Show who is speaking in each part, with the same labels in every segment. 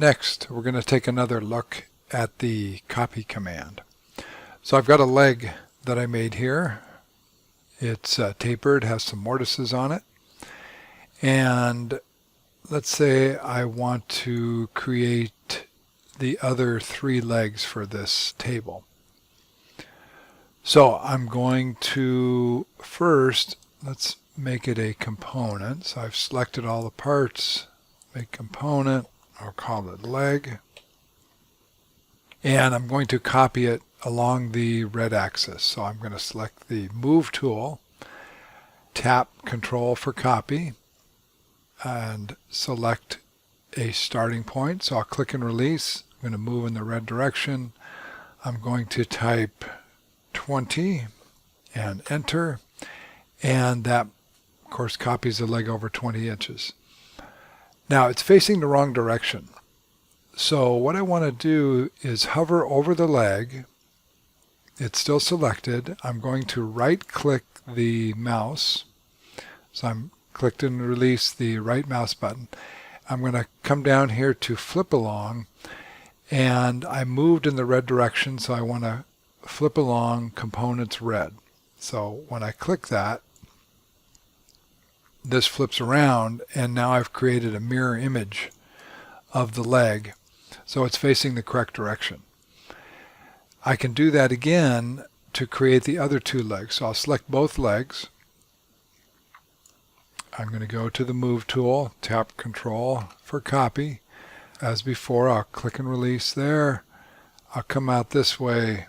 Speaker 1: Next, we're going to take another look at the copy command. So I've got a leg that I made here. It's tapered, has some mortises on it. And let's say I want to create the other 3 legs for this table. So I'm going to first, let's make it a component. So I've selected all the parts, make component, I'll call it leg. And I'm going to copy it along the red axis. So I'm going to select the move tool, tap Control for copy, and select a starting point. So I'll click and release. I'm going to move in the red direction. I'm going to type 20 and enter, and that of course copies the leg over 20 inches. Now it's facing the wrong direction, so what I want to do is hover over the leg. It's still selected. I'm going to right click the mouse, so I'm clicked and release the right mouse button. I'm going to come down here to flip along, and I moved in the red direction, so I want to flip along components red. So when I click that, this flips around, and now I've created a mirror image of the leg, so it's facing the correct direction. I can do that again to create the other 2 legs. So I'll select both legs. I'm going to go to the move tool, tap Control for copy. As before, I'll click and release there. I'll come out this way,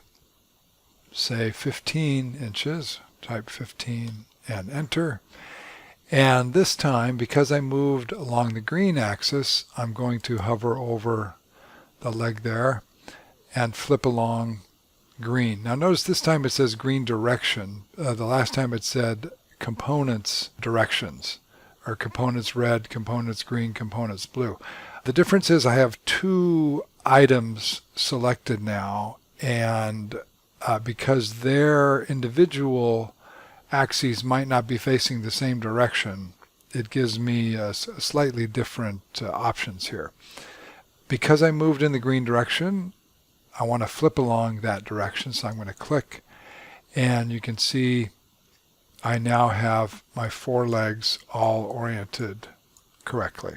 Speaker 1: say 15 inches, type 15 and enter. And this time, because I moved along the green axis, I'm going to hover over the leg there and flip along green. Now notice this time it says green direction. The last time it said components directions, or components red, components green, components blue. The difference is I have 2 items selected now, and because their individual axes might not be facing the same direction, it gives me slightly different options here. Because I moved in the green direction, I want to flip along that direction, so I'm going to click, and you can see I now have my 4 legs all oriented correctly.